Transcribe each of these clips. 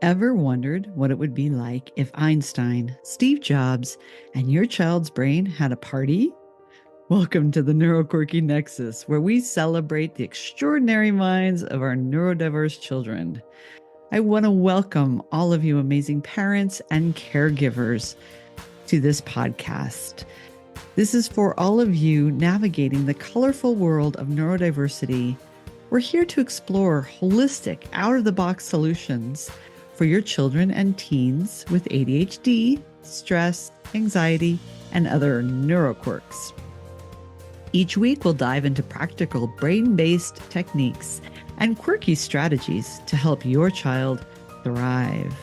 Ever wondered what it would be like if Einstein, Steve Jobs, and your child's brain had a party? Welcome to the Neuroquirky Nexus, where we celebrate the extraordinary minds of our neurodiverse children. I want to welcome all of you amazing parents and caregivers to this podcast. This is for all of you navigating the colorful world of neurodiversity. We're here to explore holistic, out-of-the-box solutions for your children and teens with ADHD, stress, anxiety, and other neuroquirks. Each week, we'll dive into practical brain-based techniques and quirky strategies to help your child thrive.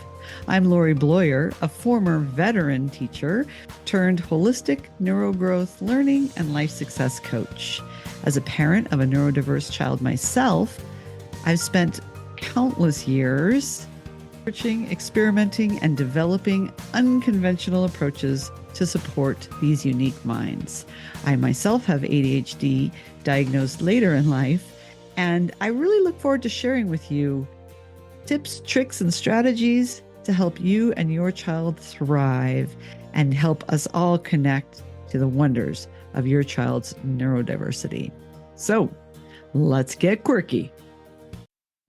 I'm Lori Bloyer, a former veteran teacher turned holistic neurogrowth learning and life success coach. As a parent of a neurodiverse child myself, I've spent countless years researching, experimenting, and developing unconventional approaches to support these unique minds. I myself have ADHD, diagnosed later in life, and I really look forward to sharing with you tips, tricks, and strategies to help you and your child thrive and help us all connect to the wonders of your child's neurodiversity. So let's get quirky.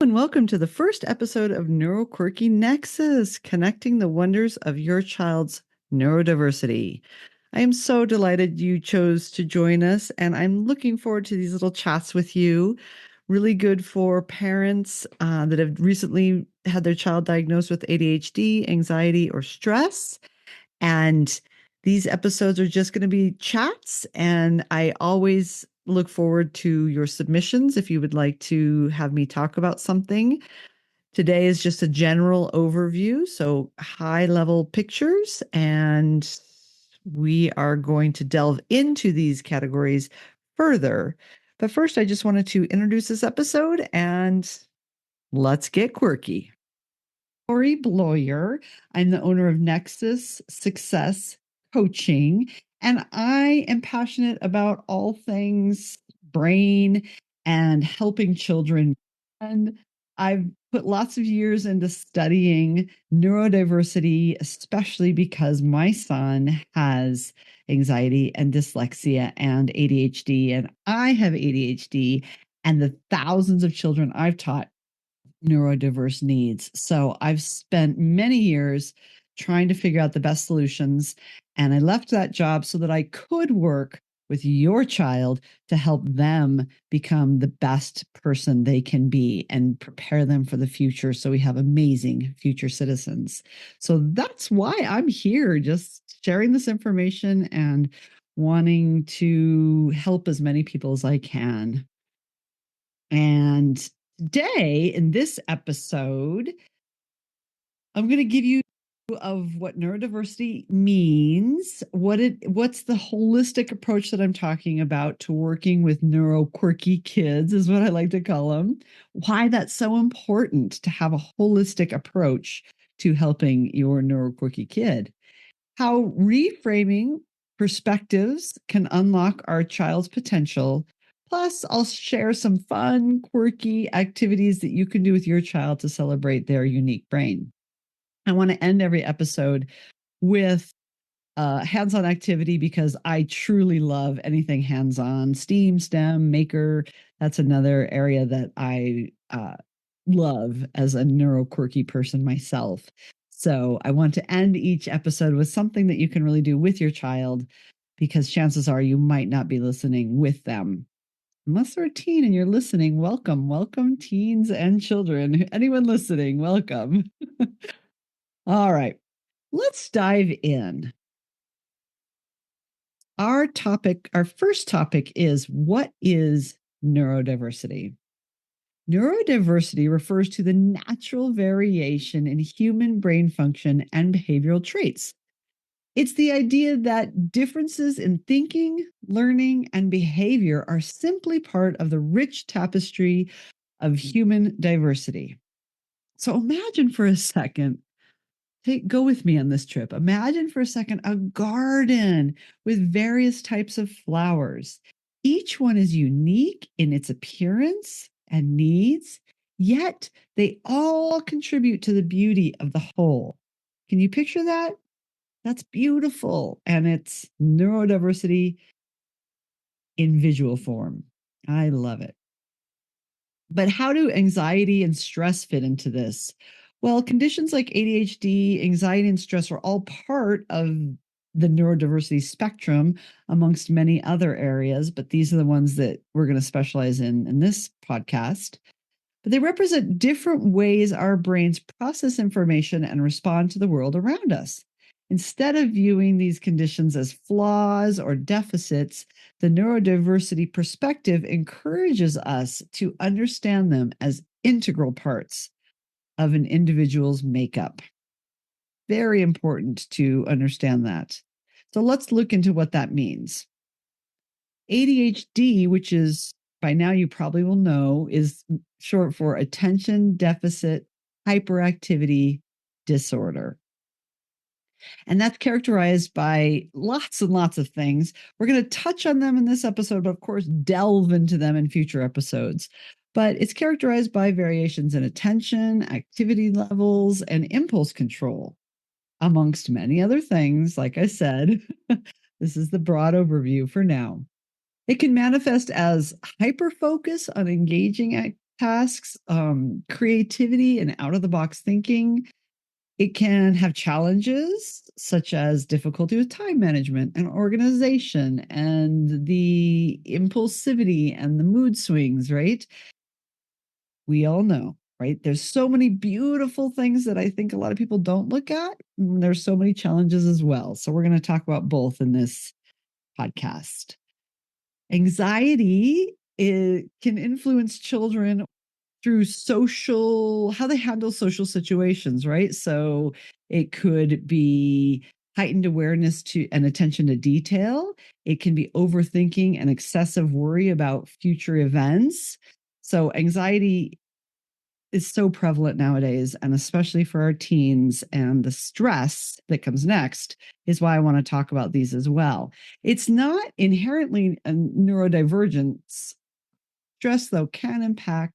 And welcome to the first episode of Neuroquirky Nexus, connecting the wonders of your child's neurodiversity. I am so delighted you chose to join us, and I'm looking forward to these little chats with you. Really good for parents that have recently had their child diagnosed with ADHD, anxiety, or stress. And these episodes are just going to be chats, and I always look forward to your submissions if you would like to have me talk about something. Today is just a general overview, so high-level pictures, and we are going to delve into these categories further. But first, I just wanted to introduce this episode, and let's get quirky. Lori Bloyer. I'm the owner of Nexus Success Coaching, and I am passionate about all things brain and helping children. And I've put lots of years into studying neurodiversity, especially because my son has anxiety and dyslexia and ADHD, and I have ADHD, and the thousands of children I've taught neurodiverse needs. So I've spent many years trying to figure out the best solutions. And I left that job so that I could work with your child to help them become the best person they can be and prepare them for the future so we have amazing future citizens. So that's why I'm here, just sharing this information and wanting to help as many people as I can. And today, in this episode, I'm going to give you of what neurodiversity means, what's the holistic approach that I'm talking about to working with neuroquirky kids is what I like to call them, why that's so important to have a holistic approach to helping your neuroquirky kid, how reframing perspectives can unlock our child's potential. Plus, I'll share some fun, quirky activities that you can do with your child to celebrate their unique brain. I want to end every episode with hands-on activity because I truly love anything hands-on. STEAM, STEM, Maker, that's another area that I love as a neuroquirky person myself. So I want to end each episode with something that you can really do with your child, because chances are you might not be listening with them. Unless they're a teen and you're listening, welcome. Welcome, teens and children. Anyone listening, welcome. All right, let's dive in. Our first topic is, what is neurodiversity? Neurodiversity refers to the natural variation in human brain function and behavioral traits. It's the idea that differences in thinking, learning, and behavior are simply part of the rich tapestry of human diversity. So imagine for a second, go with me on this trip. Imagine for a second a garden with various types of flowers. Each one is unique in its appearance and needs, yet they all contribute to the beauty of the whole. Can you picture that? That's beautiful. And it's neurodiversity in visual form. I love it. But how do anxiety and stress fit into this? Well, conditions like ADHD, anxiety, and stress are all part of the neurodiversity spectrum amongst many other areas, but these are the ones that we're going to specialize in this podcast. But they represent different ways our brains process information and respond to the world around us. Instead of viewing these conditions as flaws or deficits, the neurodiversity perspective encourages us to understand them as integral parts of an individual's makeup. Very important to understand that. So let's look into what that means. ADHD, which is by now you probably will know, is short for attention deficit hyperactivity disorder. And that's characterized by lots and lots of things. We're going to touch on them in this episode, but of course, delve into them in future episodes. But it's characterized by variations in attention, activity levels, and impulse control, amongst many other things. Like I said, this is the broad overview for now. It can manifest as hyperfocus on engaging tasks, creativity, and out of the box thinking. It can have challenges such as difficulty with time management and organization and the impulsivity and the mood swings, right? We all know, right? There's so many beautiful things that I think a lot of people don't look at. There's so many challenges as well. So we're going to talk about both in this podcast. Anxiety can influence children through how they handle social situations, right? So it could be heightened awareness to and attention to detail. It can be overthinking and excessive worry about future events. So anxiety is so prevalent nowadays, and especially for our teens, and the stress that comes next is why I want to talk about these as well. It's not inherently a neurodivergence. Stress, though, can impact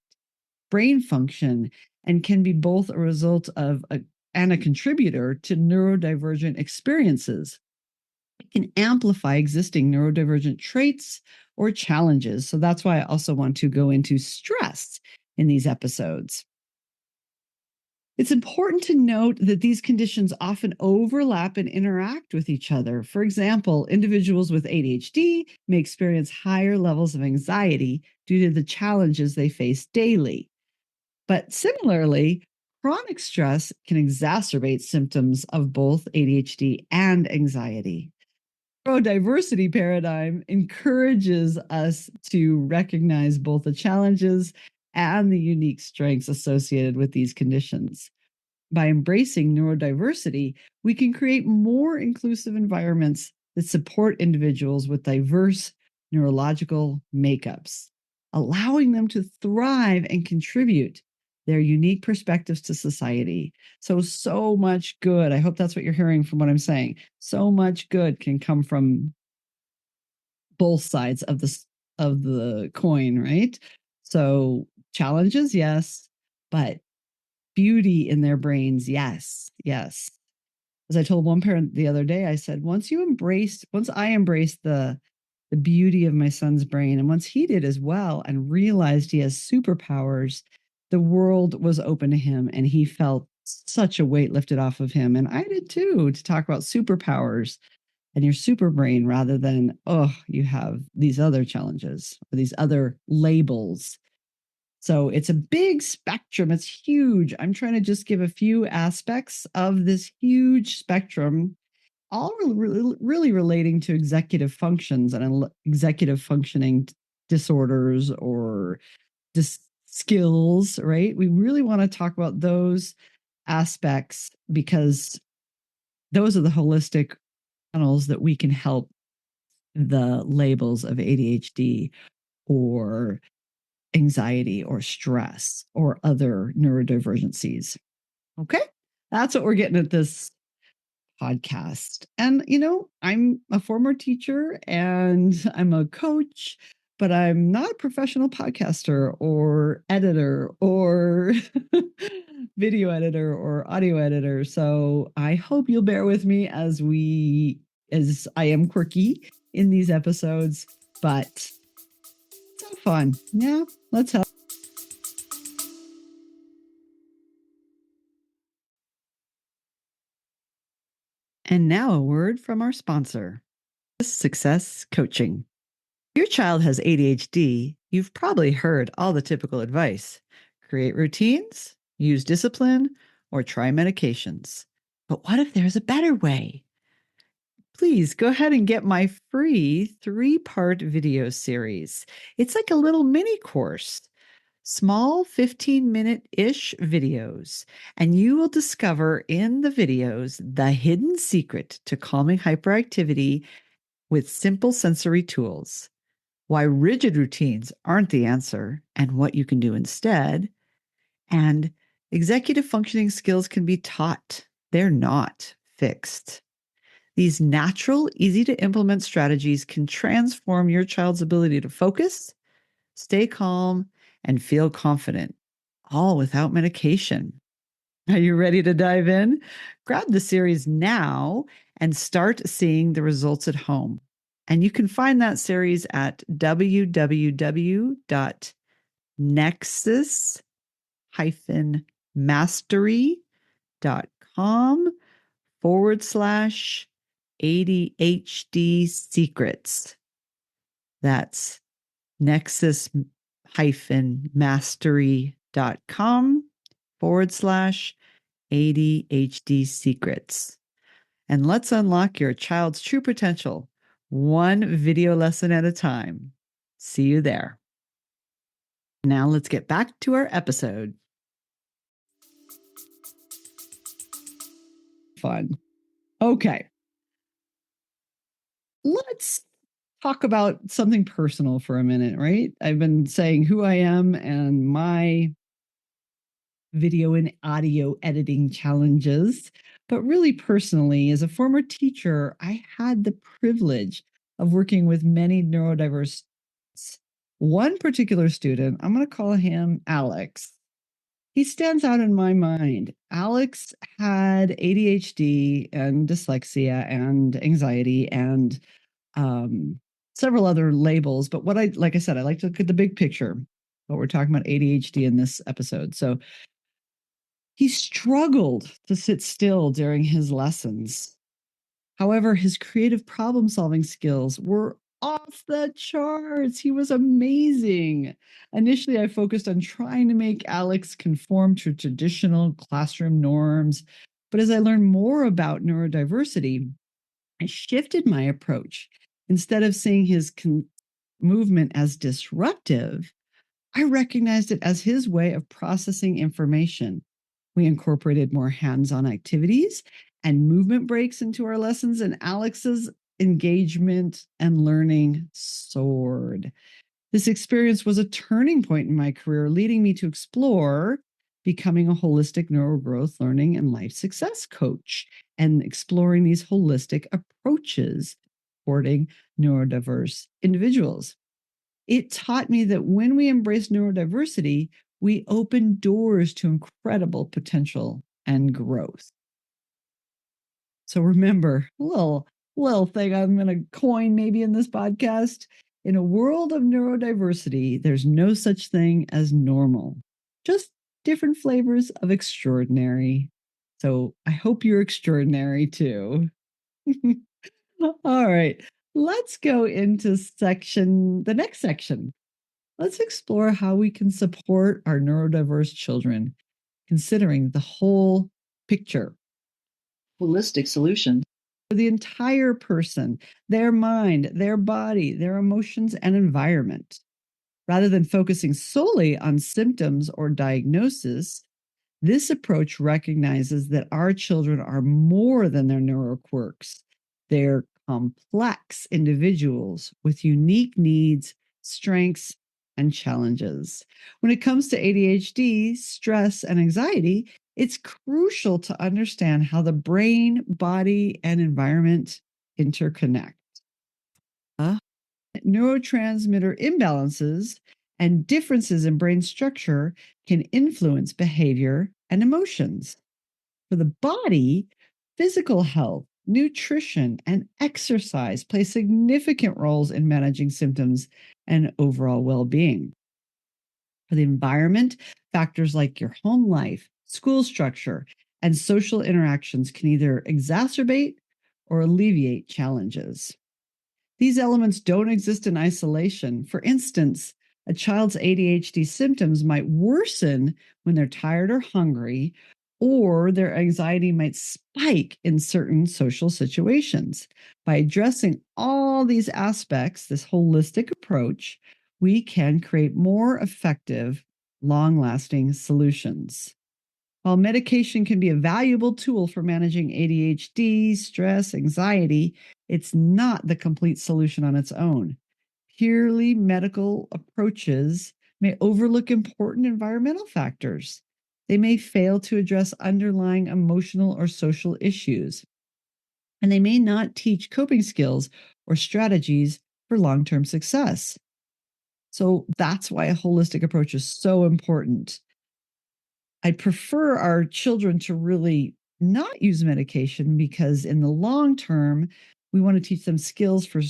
brain function and can be both a result of and a contributor to neurodivergent experiences. It can amplify existing neurodivergent traits or challenges. So that's why I also want to go into stress in these episodes. It's important to note that these conditions often overlap and interact with each other. For example, individuals with ADHD may experience higher levels of anxiety due to the challenges they face daily. But similarly, chronic stress can exacerbate symptoms of both ADHD and anxiety. Neurodiversity paradigm encourages us to recognize both the challenges and the unique strengths associated with these conditions. By embracing neurodiversity, we can create more inclusive environments that support individuals with diverse neurological makeups, allowing them to thrive and contribute their unique perspectives to society. So much good. I hope that's what you're hearing from what I'm saying. So much good can come from both sides of the coin, right? So challenges, yes, but beauty in their brains, yes, yes. As I told one parent the other day, I said, once I embraced the beauty of my son's brain, and once he did as well and realized he has superpowers, the world was open to him and he felt such a weight lifted off of him. And I did too, to talk about superpowers and your super brain rather than, oh, you have these other challenges or these other labels. So it's a big spectrum. It's huge. I'm trying to just give a few aspects of this huge spectrum, all really relating to executive functions and executive functioning disorders or skills, right? We really want to talk about those aspects because those are the holistic channels that we can help the labels of ADHD or anxiety or stress or other neurodivergencies. Okay. That's what we're getting at this podcast. And, I'm a former teacher and I'm a coach, but I'm not a professional podcaster or editor or video editor or audio editor. So I hope you'll bear with me as I am quirky in these episodes, but it's so fun. Yeah, let's have. And now a word from our sponsor, Nexus Success Coaching. If your child has ADHD, you've probably heard all the typical advice: create routines, use discipline, or try medications. But what if there's a better way? Please go ahead and get my free 3-part video series. It's like a little mini course, small 15-minute-ish videos, and you will discover in the videos the hidden secret to calming hyperactivity with simple sensory tools, why rigid routines aren't the answer and what you can do instead, and executive functioning skills can be taught. They're not fixed. These natural, easy to implement strategies can transform your child's ability to focus, stay calm, and feel confident, all without medication. Are you ready to dive in? Grab the series now and start seeing the results at home. And you can find that series at www.nexus-mastery.com/ADHD secrets. That's nexus-mastery.com/ADHD secrets. And let's unlock your child's true potential, one video lesson at a time. See you there. Now let's get back to our episode. Fun. Okay. Let's talk about something personal for a minute, right? I've been saying who I am and my video and audio editing challenges. But really personally, as a former teacher, I had the privilege of working with many neurodiverse students. One particular student, I'm going to call him Alex. He stands out in my mind. Alex had ADHD and dyslexia and anxiety and several other labels. But like I said, I like to look at the big picture. But we're talking about ADHD in this episode. So he struggled to sit still during his lessons. However, his creative problem solving skills were off the charts. He was amazing. Initially, I focused on trying to make Alex conform to traditional classroom norms. But as I learned more about neurodiversity, I shifted my approach. Instead of seeing his movement as disruptive, I recognized it as his way of processing information. We incorporated more hands-on activities and movement breaks into our lessons, and Alex's engagement and learning soared. This experience was a turning point in my career, leading me to explore becoming a holistic neurogrowth learning and life success coach and exploring these holistic approaches supporting neurodiverse individuals. It taught me that when we embrace neurodiversity, we open doors to incredible potential and growth. So remember, little thing I'm going to coin maybe in this podcast. In a world of neurodiversity, there's no such thing as normal, just different flavors of extraordinary. So I hope you're extraordinary too. All right, let's go into the next section. Let's explore how we can support our neurodiverse children, considering the whole picture. Holistic solutions for the entire person, their mind, their body, their emotions, and environment. Rather than focusing solely on symptoms or diagnosis, this approach recognizes that our children are more than their neuroquirks. They're complex individuals with unique needs, strengths, and challenges. When it comes to ADHD, stress, and anxiety, it's crucial to understand how the brain, body, and environment interconnect. Neurotransmitter imbalances and differences in brain structure can influence behavior and emotions. For the body, physical health, nutrition, and exercise play significant roles in managing symptoms and overall well being. For the environment, factors like your home life, school structure, and social interactions can either exacerbate or alleviate challenges. These elements don't exist in isolation. For instance, a child's ADHD symptoms might worsen when they're tired or hungry, or their anxiety might spike in certain social situations. By addressing all these aspects, this holistic approach, we can create more effective, long lasting solutions. While medication can be a valuable tool for managing ADHD, stress, anxiety, it's not the complete solution on its own. Purely medical approaches may overlook important environmental factors. They may fail to address underlying emotional or social issues, and they may not teach coping skills or strategies for long term success. So that's why a holistic approach is so important. I prefer our children to really not use medication because, in the long term, we want to teach them skills for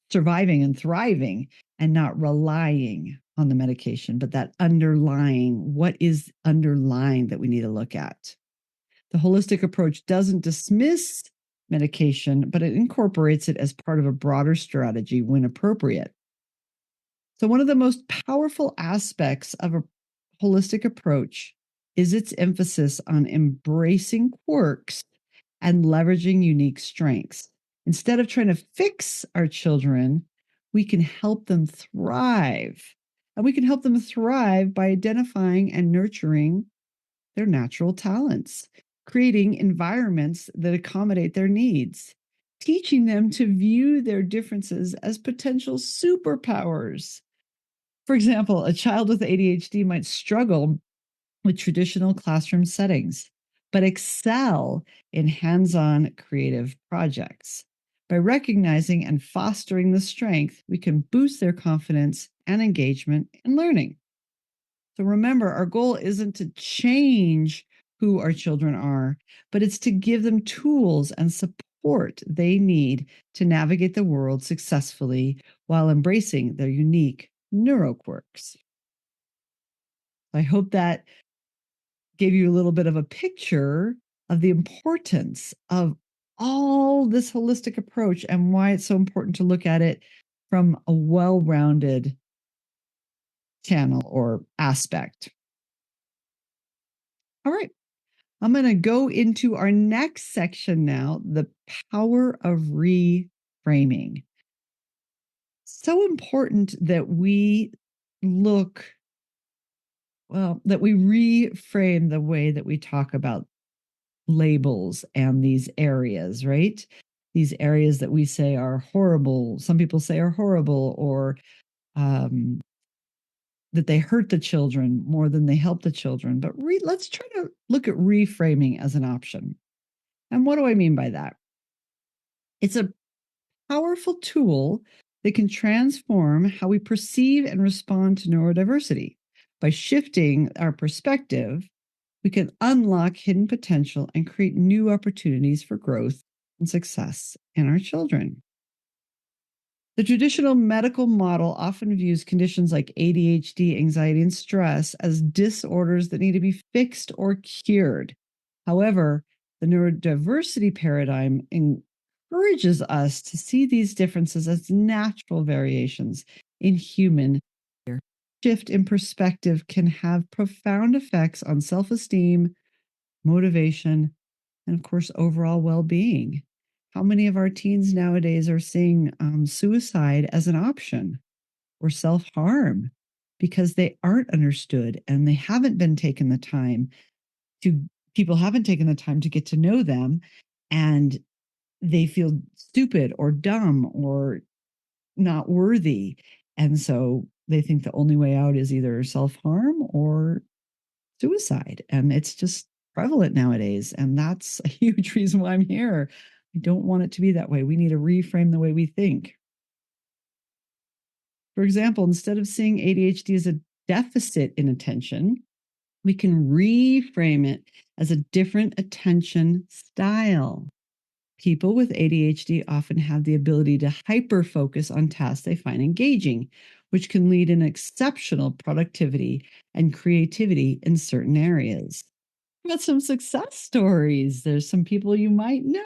surviving and thriving and not relying on the medication, but that underlying, what is underlying that we need to look at. The holistic approach doesn't dismiss medication, but it incorporates it as part of a broader strategy when appropriate. So, one of the most powerful aspects of a holistic approach is its emphasis on embracing quirks and leveraging unique strengths. Instead of trying to fix our children, we can help them thrive. And we can help them thrive by identifying and nurturing their natural talents, creating environments that accommodate their needs, teaching them to view their differences as potential superpowers. For example, a child with ADHD might struggle with traditional classroom settings, but excel in hands on creative projects. By recognizing and fostering the strength, we can boost their confidence and engagement in learning. So remember, our goal isn't to change who our children are, but it's to give them tools and support they need to navigate the world successfully while embracing their unique neuroquirks. I hope that gave you a little bit of a picture of the importance of all this holistic approach and why it's so important to look at it from a well rounded channel or aspect. All right. I'm going to go into our next section now, the power of reframing. So important that we look, well, that we reframe the way that we talk about labels and these areas, right? These areas that we say are horrible, some people say are horrible, or um, that they hurt the children more than they help the children. But let's try to look at reframing as an option. And what do I mean by that? It's a powerful tool that can transform how we perceive and respond to neurodiversity. By shifting our perspective, we can unlock hidden potential and create new opportunities for growth and success in our children. The traditional medical model often views conditions like ADHD, anxiety, and stress as disorders that need to be fixed or cured. However, the neurodiversity paradigm encourages us to see these differences as natural variations in human behavior. Shift in perspective can have profound effects on self esteem, motivation, and of course, overall well being. How many of our teens nowadays are seeing suicide as an option or self harm because they aren't understood and they haven't been taken the time to, people haven't taken the time to get to know them, and they feel stupid or dumb or not worthy. And so they think the only way out is either self harm or suicide. And it's just prevalent nowadays. And that's a huge reason why I'm here. I don't want it to be that way. We need to reframe the way we think. For example, instead of seeing ADHD as a deficit in attention, we can reframe it as a different attention style. People with ADHD often have the ability to hyper focus on tasks they find engaging, which can lead in exceptional productivity and creativity in certain areas. Got some success stories. There's some people you might know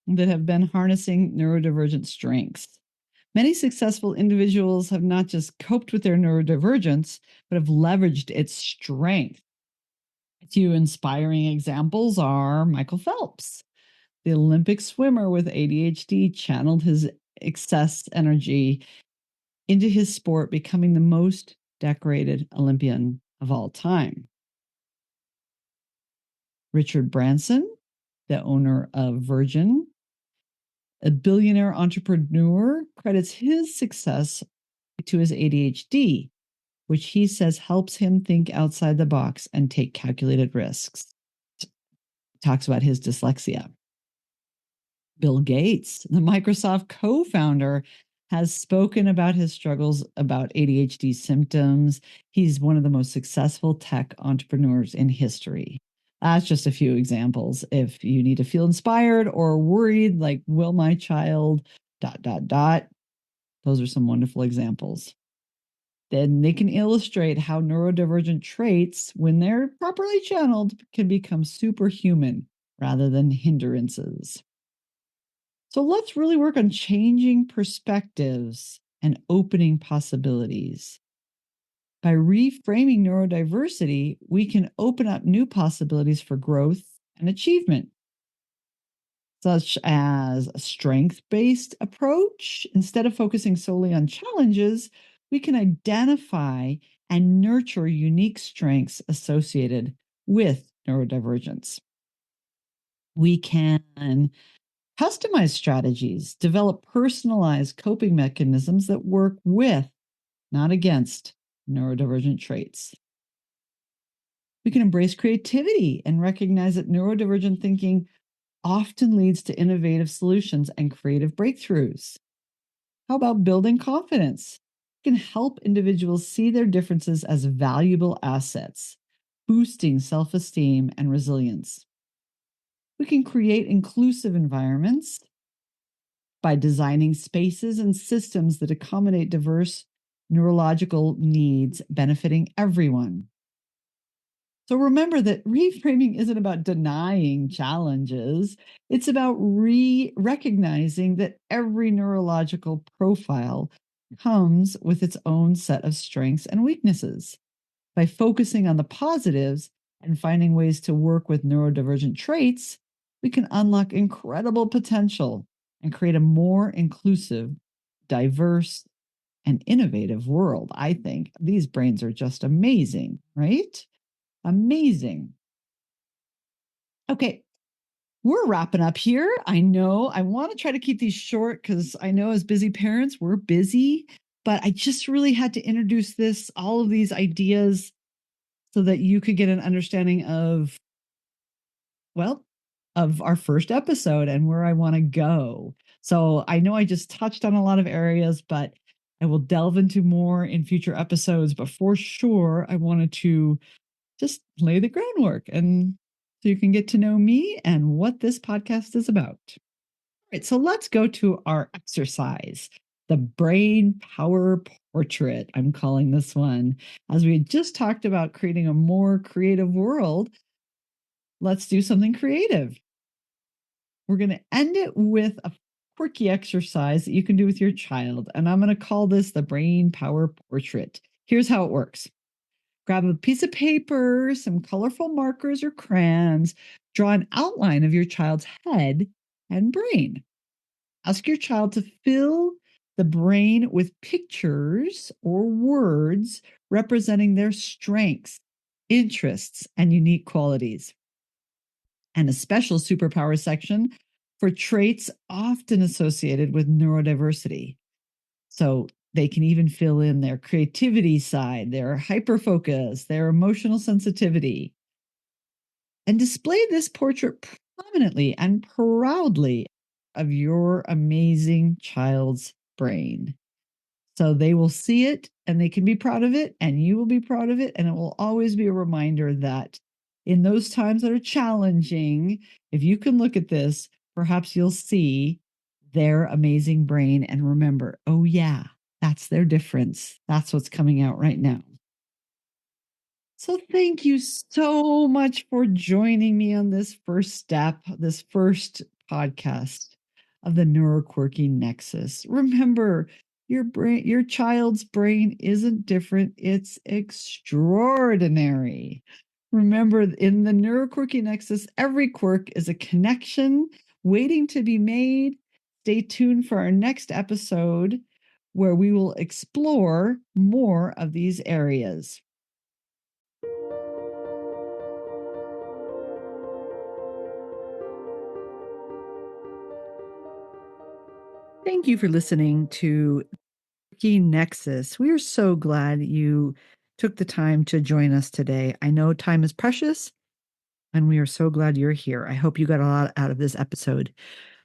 that have been harnessing neurodivergent strengths. Many successful individuals have not just coped with their neurodivergence, but have leveraged its strength. A few inspiring examples are Michael Phelps, the Olympic swimmer with ADHD, channeled his excess energy into his sport, becoming the most decorated Olympian of all time. Richard Branson, the owner of Virgin, a billionaire entrepreneur, credits his success to his ADHD, which he says helps him think outside the box and take calculated risks. Talks about his dyslexia. Bill Gates, the Microsoft co founder, has spoken about his struggles about ADHD symptoms. He's one of the most successful tech entrepreneurs in history. That's just a few examples. If you need to feel inspired or worried, like, will my child, dot, dot, dot, those are some wonderful examples. Then they can illustrate how neurodivergent traits, when they're properly channeled, can become superhuman rather than hindrances. So let's really work on changing perspectives and opening possibilities. By reframing neurodiversity, we can open up new possibilities for growth and achievement, such as a strength based approach. Instead of focusing solely on challenges, we can identify and nurture unique strengths associated with neurodivergence. We can customize strategies, develop personalized coping mechanisms that work with, not against, neurodivergent traits. We can embrace creativity and recognize that neurodivergent thinking often leads to innovative solutions and creative breakthroughs. How about building confidence? It can help individuals see their differences as valuable assets, boosting self esteem and resilience. We can create inclusive environments by designing spaces and systems that accommodate diverse neurological needs, benefiting everyone. So remember that reframing isn't about denying challenges. It's about recognizing that every neurological profile comes with its own set of strengths and weaknesses. By focusing on the positives and finding ways to work with neurodivergent traits, we can unlock incredible potential and create a more inclusive, diverse, and innovative world. I think these brains are just amazing, right? Amazing. Okay, we're wrapping up here. I know I want to try to keep these short because I know as busy parents, we're busy, but I just really had to introduce all of these ideas so that you could get an understanding of, well, of our first episode and where I want to go. So I know I just touched on a lot of areas, but I will delve into more in future episodes. But for sure, I wanted to just lay the groundwork and so you can get to know me and what this podcast is about. All right, so let's go to our exercise, the brain power portrait. I'm calling this one. As we had just talked about creating a more creative world, let's do something creative. We're going to end it with a quirky exercise that you can do with your child. And I'm going to call this the brain power portrait. Here's how it works. Grab a piece of paper, some colorful markers or crayons, draw an outline of your child's head and brain. Ask your child to fill the brain with pictures or words representing their strengths, interests, and unique qualities. And a special superpower section for traits often associated with neurodiversity. So they can even fill in their creativity side, their hyperfocus, their emotional sensitivity, and display this portrait prominently and proudly of your amazing child's brain. So they will see it and they can be proud of it, and you will be proud of it. And it will always be a reminder that in those times that are challenging, if you can look at this, perhaps you'll see their amazing brain and remember, oh, yeah, that's their difference. That's what's coming out right now. So, thank you so much for joining me on this first step, this first podcast of the Neuroquirky Nexus. Remember, your child's brain isn't different, it's extraordinary. Remember, in the Neuroquirky Nexus, every quirk is a connection waiting to be made. Stay tuned for our next episode where we will explore more of these areas. Thank you for listening to Quirky Nexus. We are so glad you took the time to join us today. I know time is precious, and we are so glad you're here. I hope you got a lot out of this episode.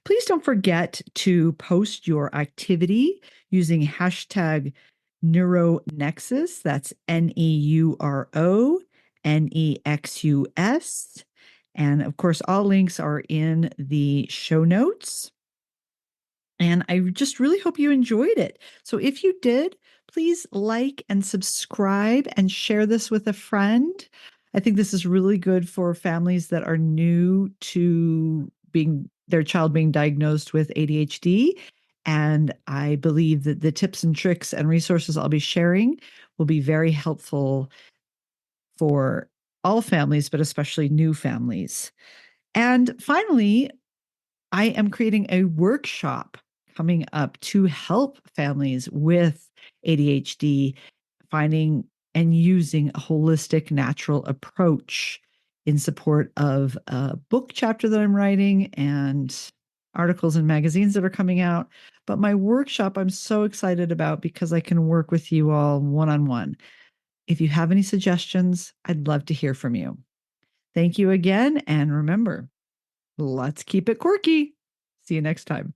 Please don't forget to post your activity using hashtag NeuroNexus. That's NeuroNexus. And of course, all links are in the show notes. And I just really hope you enjoyed it. So if you did, please like and subscribe and share this with a friend. I think this is really good for families that are new to their child being diagnosed with ADHD. And I believe that the tips and tricks and resources I'll be sharing will be very helpful for all families, but especially new families. And finally, I am creating a workshop coming up to help families with ADHD finding and using a holistic, natural approach in support of a book chapter that I'm writing and articles and magazines that are coming out. But my workshop, I'm so excited about because I can work with you all one-on-one. If you have any suggestions, I'd love to hear from you. Thank you again. And remember, let's keep it quirky. See you next time.